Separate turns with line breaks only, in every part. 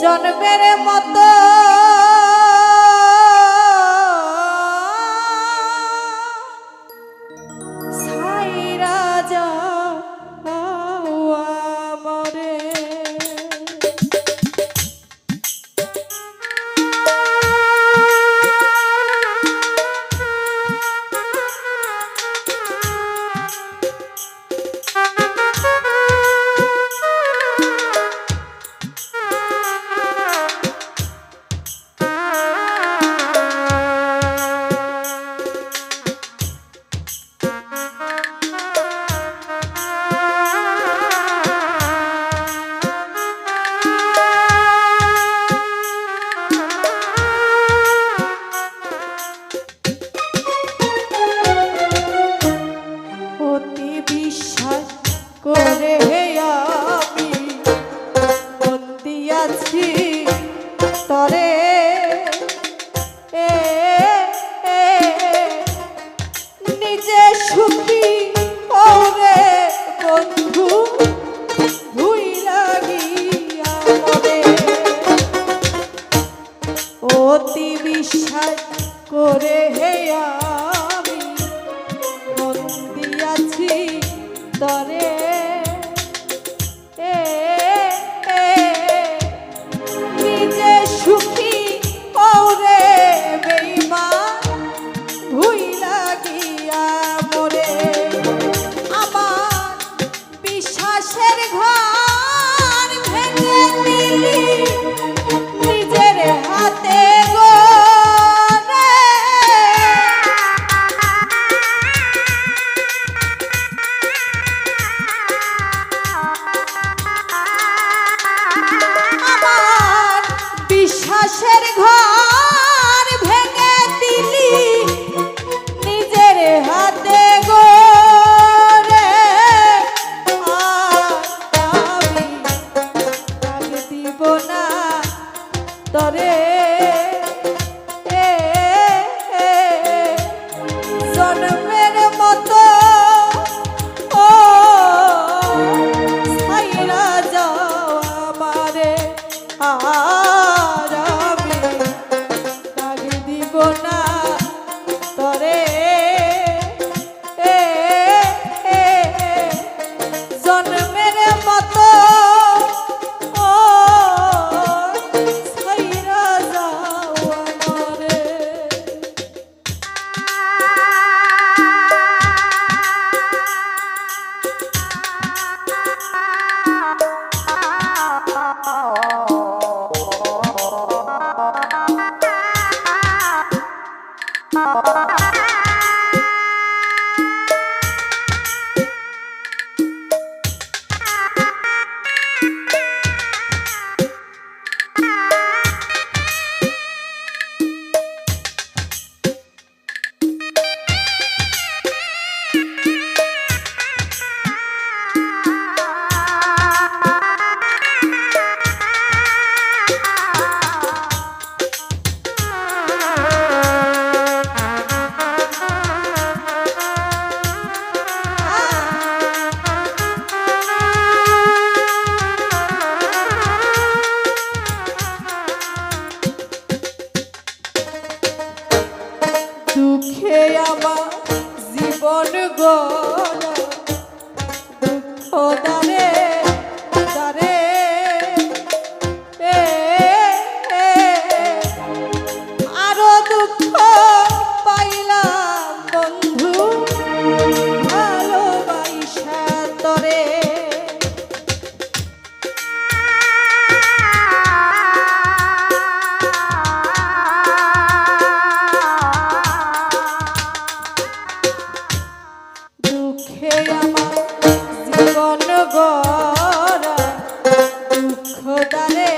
জন্মের মতো ছাইরা যাও আমারে। করে আমি বন্দি আছি তরে নিজে সুখী ওরে বন্ধু ভুই লাগিয়া মরে। অতি বিশ্বাস করে আমি বন্দি আছি তরে নিজে সুখী ওরে বেঈমান ভুই লাগিয়া মরে। আমার বিশ্বাসের ঘর ভেঙে দিলি নিজের হাতে গো। বিশ্বাসের ঘর ভেঙে দিলি নিজের হাতে গো রে। আমি তাকে দিব না তরে জন্মের মতো ও ছাইরা যাও আমারে। আর আমি তাকে দিব না তরে জন্মের মতো ও ছাইরা যাও আমারে। দুঃখে আমার জীবন গড়া দুঃখ দারে দারে আরো দুঃখ পাইলাম বন্ধু ভালোবাসা তরে। দুঃখে আমার জীবন গড়া দুঃখ দারে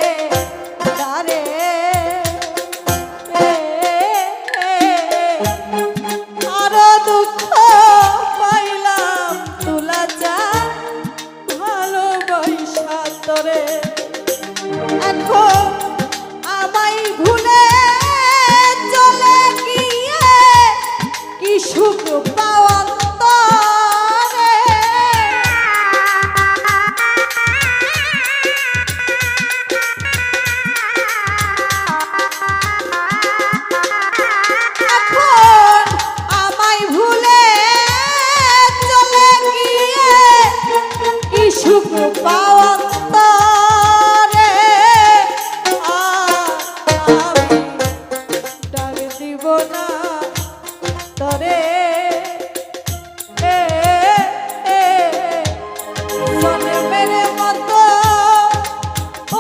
দারে আরো দুঃখ পাইলাম তুলা যা ভালোবাসা তরে। এখন আমায় ভুলে চলে গিয়ে কি সুখ পাওয়া পাওয়ান্তরে আমি ডাক দিব না তরে জন্মের মতো ও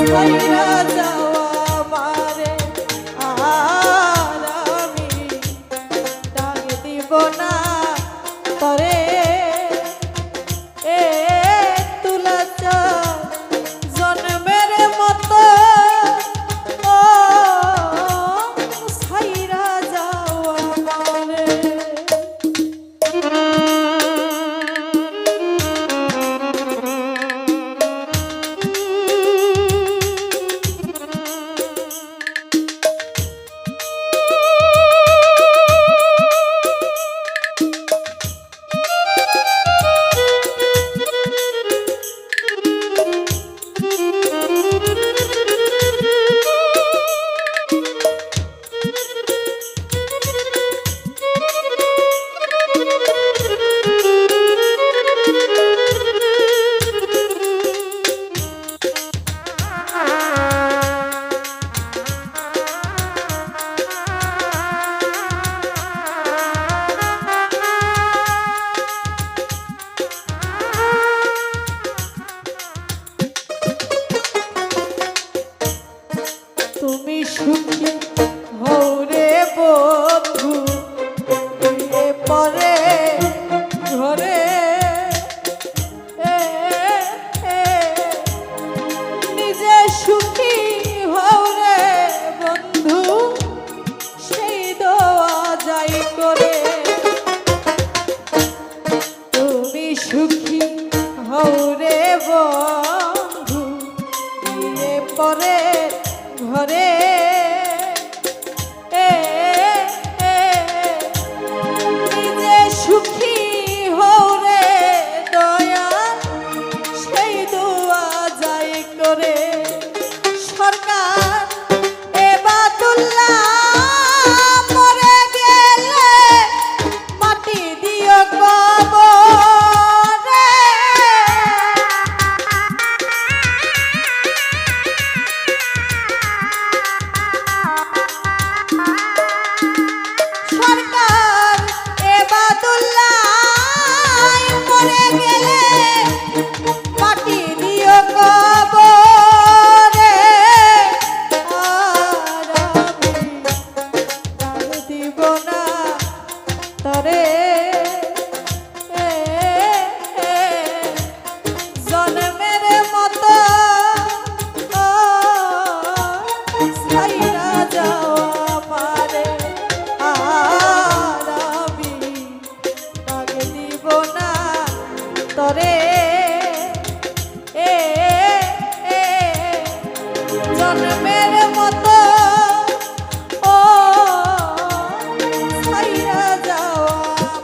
সাইরা যাওয়া মারে আর আমি ডাক দিব না তরে তুলা চাঁদ জন্মের মতো ও সাইরা যাওয়া মারে তুমি সুখী হও রে বন্ধু বিয়ে পরে ঘরে নিজে সুখী হও রে বন্ধু সেই দোয়া যাই করে তুমি সুখী হও রে বন্ধু বিয়ে পরে ঘরে নিজে সুখী হও রে দয়া সেই দোয়া যাই করে সরকার এবাদুল্লাহ মরে গেলে মাটি দিও কবরে সরকার এবাদুল্লাহ মরে গেলে মাটি দিও কবরে আর আমি ডাক দিব না তরে জন্মের মতো ও সাইরা যাওয়া মারে আর আমি ডাক দিব না তরে জন্মের মতো ও সাইরা যাওয়া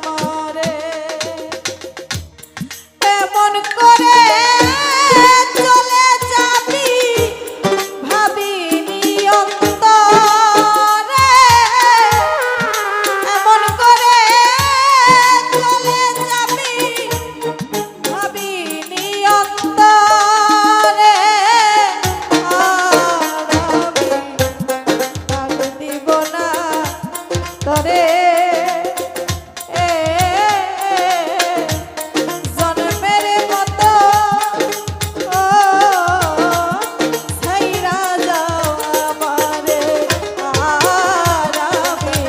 মারে এমন করে চলে যাবি ভাবিনি অন্তরে এমন করে চলে যাবি ভাবিনি অন্তরে আর আমি ডাক দিব না তরে জন্মের মতো ও সাইরা যাওয়া মারে আর আমি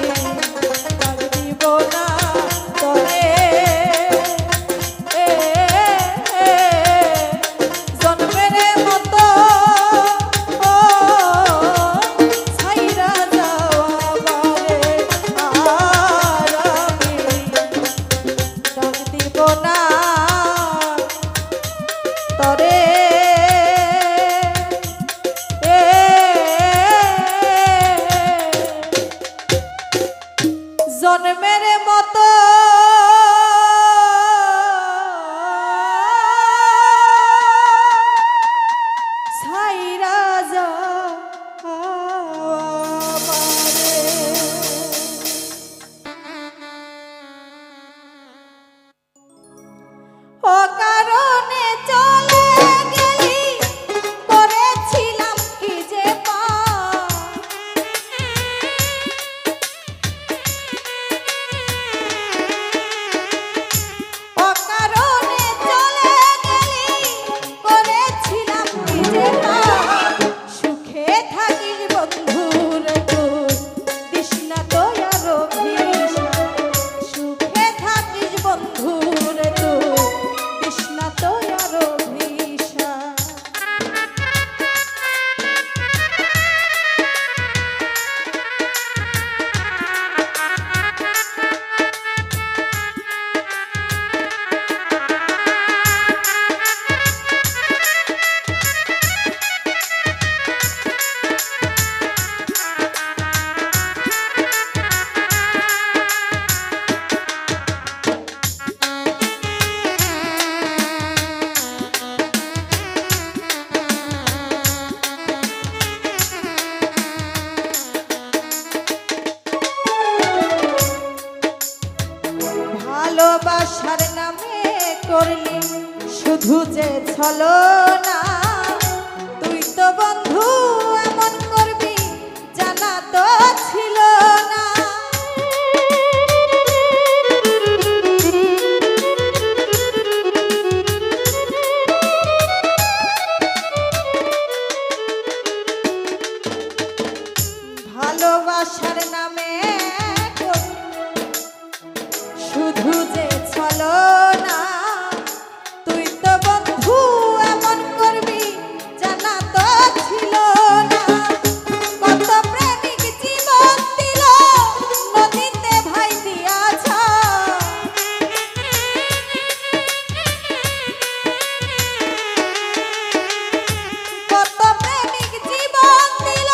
ডাক দিব না তরে জন্মের মতো ও সাইরা যাওয়া মারে আর আমি ডাক দিব না তরে জন্মের মতো সাইরা যাওয়া মারে ও কারো শুধু যে ছলনা, তুই তো বন্ধু এমন করবি জানা তো ছিল না। ভালোবাসার নামে শুধু যে ছলনা, তুই তো বন্ধু এমন করবি জানা তো ছিল না। কত প্রেমিক জীবন দিল নদীতে ভাই দিয়াছ, কত প্রেমিক জীবন দিল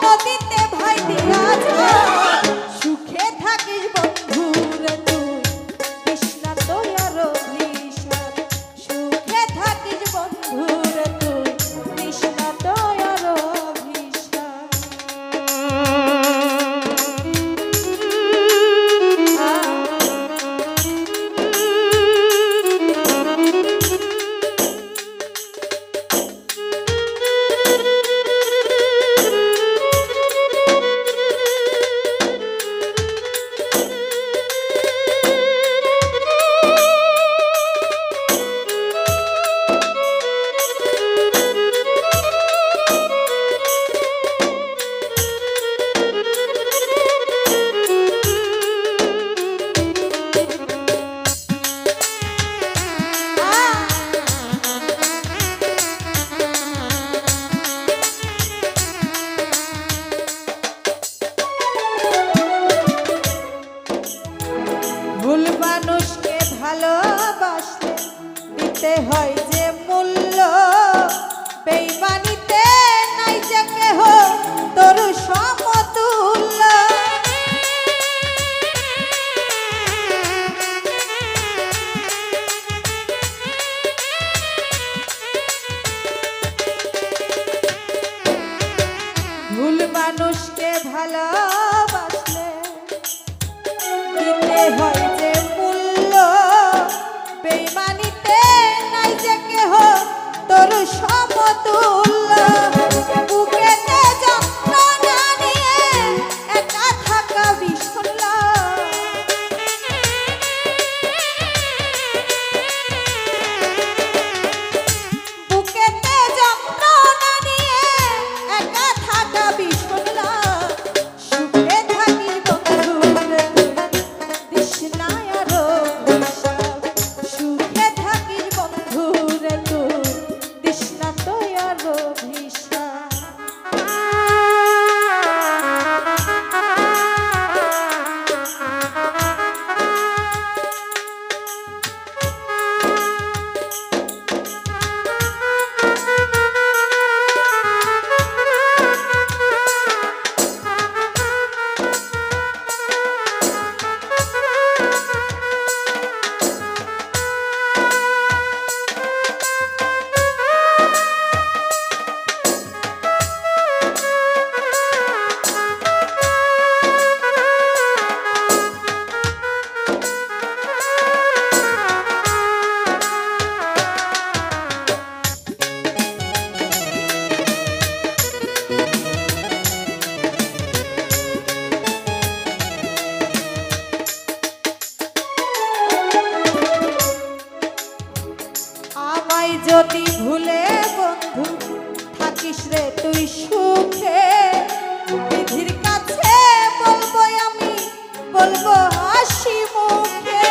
নদীতে ভাই দিয়াছ। সুখে থাকিস বন্ধু রে তুই, তৃষ্ণা তোর অভিশাপ। সুখে থাকিস বন্ধু রে তুই, তৃষ্ণা তোর অভিশাপ। ভুল মানুষকে ভালোবাসতে দিতে হয় যে মূল্য, বেইমানিতে নাই যে কেহ তোর সমতুল্য। ভুল মানুষকে ভালোবাসলে দিতে হয় যে মূল্য, বেইমানিতে নাই যে কেহ তোর সমতুল্য। বুকেতে যন্ত্রণা নিয়ে একা থাকা বিষণ্ণ, বুকেতে যন্ত্রণা নিয়ে একা থাকা বিষণ্ণ। সুখে থাকিস বন্ধু রে তুই, তৃষ্ণায় আর অভিশাপ। সুখে থাকিস বন্ধু রে তুই, তৃষ্ণা তোর অভিশাপ। আমায় যদি ভুলে বন্ধু থাকিস রে তুই সুখে, বিধির কাছে বলবো আমি, বলবো হাসি মুখে।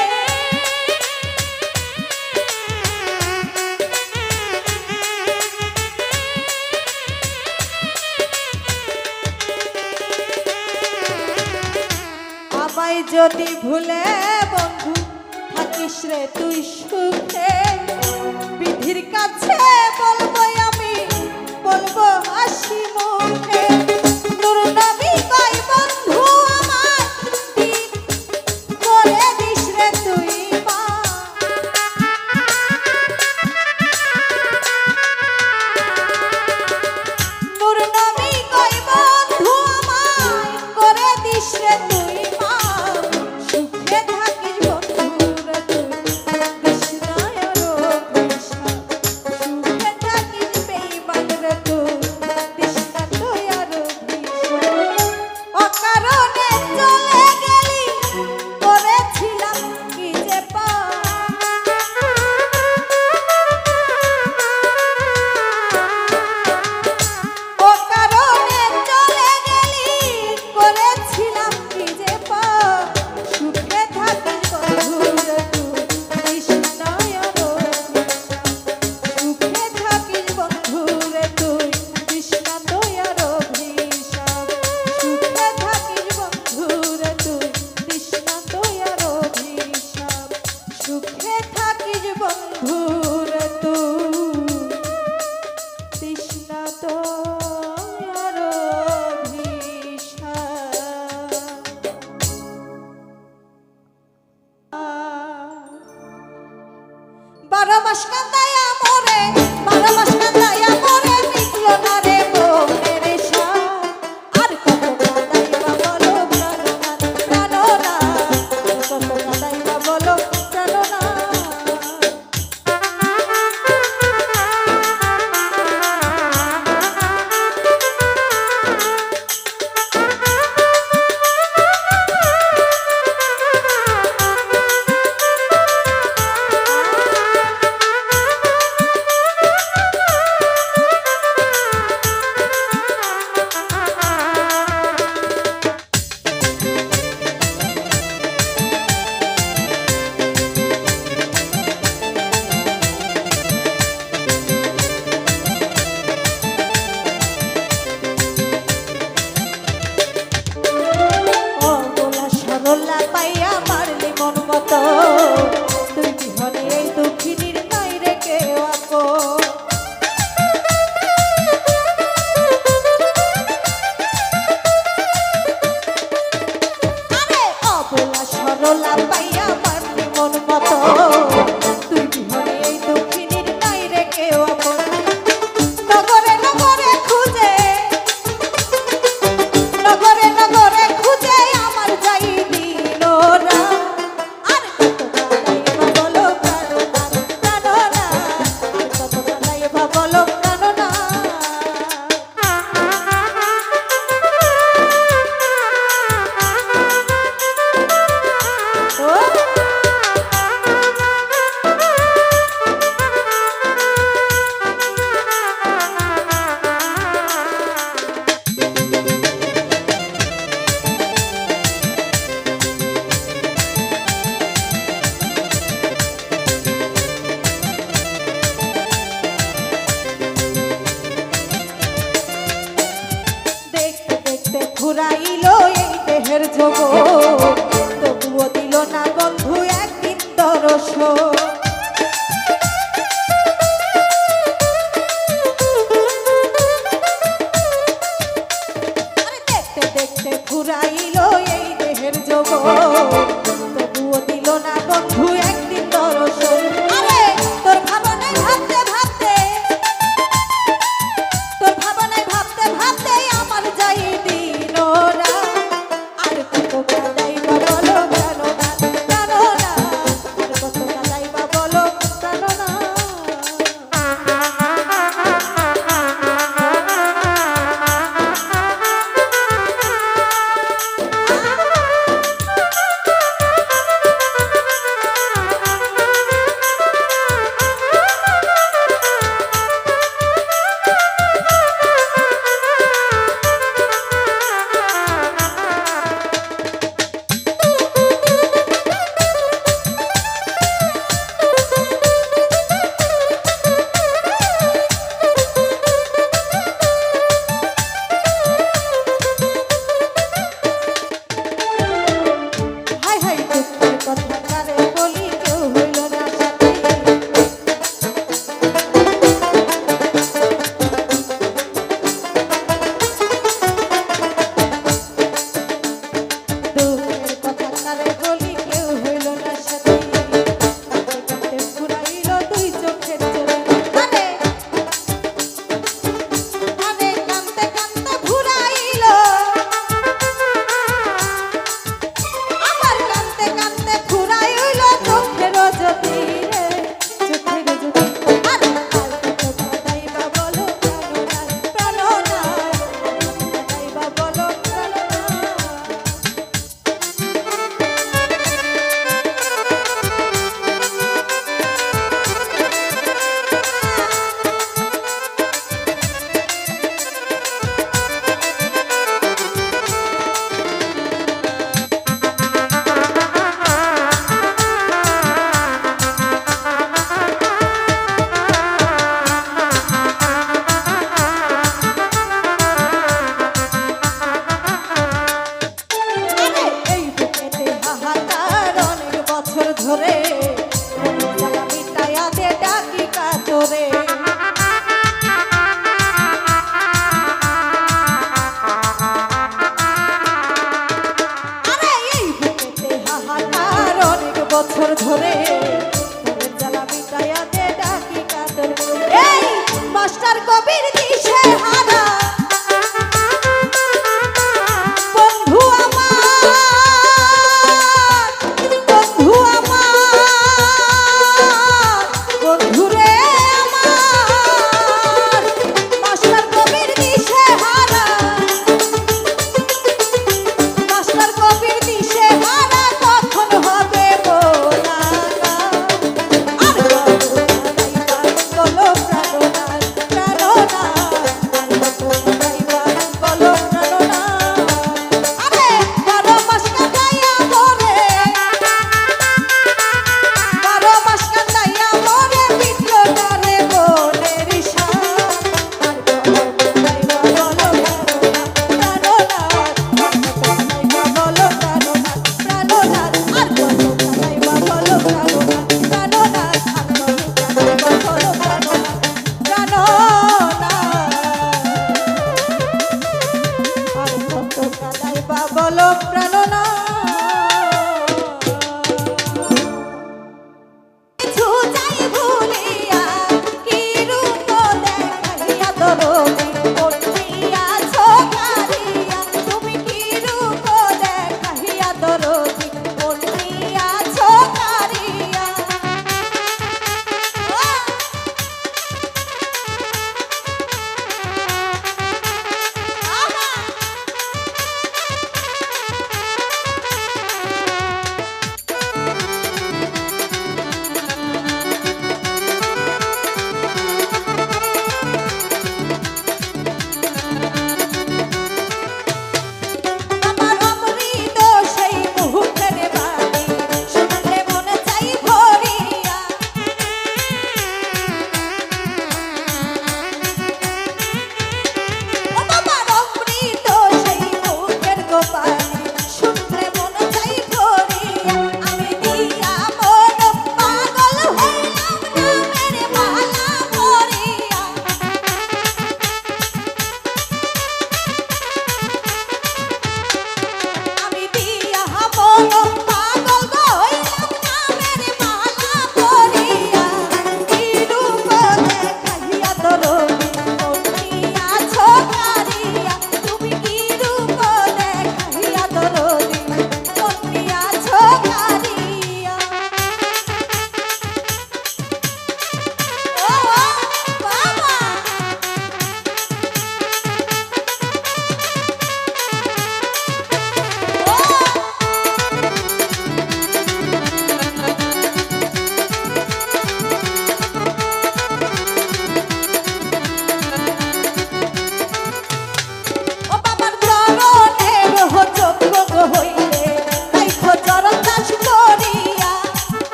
আমায় যদি ভুলে বন্ধু থাকিস রে তুই সুখে, বিধির কাছে বলবো আমি, বলবো হাসি মুখে। নূর নবী কই বন্ধু আমার, দিন করে দিস রে তুই মা। নূর নবী কই বন্ধু আমার, করে দিস রে তুই মা। সুখে থাকিস বন্ধু রে তুই, তৃষ্ণায় আর অভিশাপ।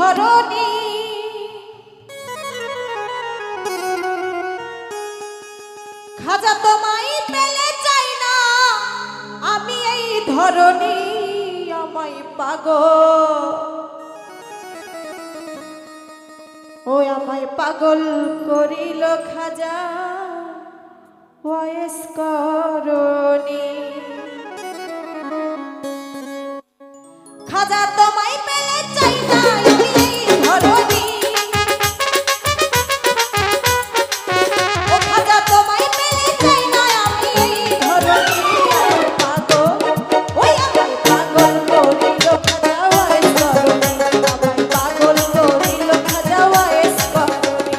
ধরণী। খাজা তোমায় পেলে চাই না আমি এই ধরণী, আমায় পাগল, ও আমায় পাগল করিল খাজা ওয়াইস করণী। খাজা তোমায় পেলে চাই না আমি এই ধরণী, ও খাজা তোমায় পেলে চাই না আমি এই ধরণী। পাগল, ওই আমায় পাগল করিল খাজা ওয়াইস করণী, আমায় পাগল করিল খাজা ওয়াইস করণী।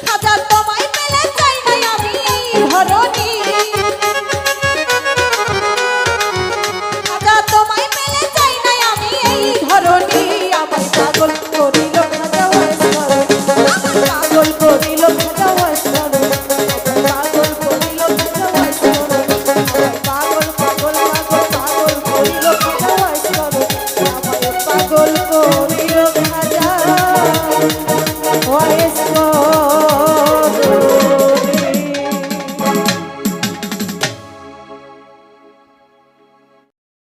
খাজা তোমার পাগল করিল খাজা ওয়াইসরণ পাগল করিল খাজা ওয়াইসরণ পাগল পাগল পাগল পাগল করিল খাজা ওয়াইসরণ পাগল করিল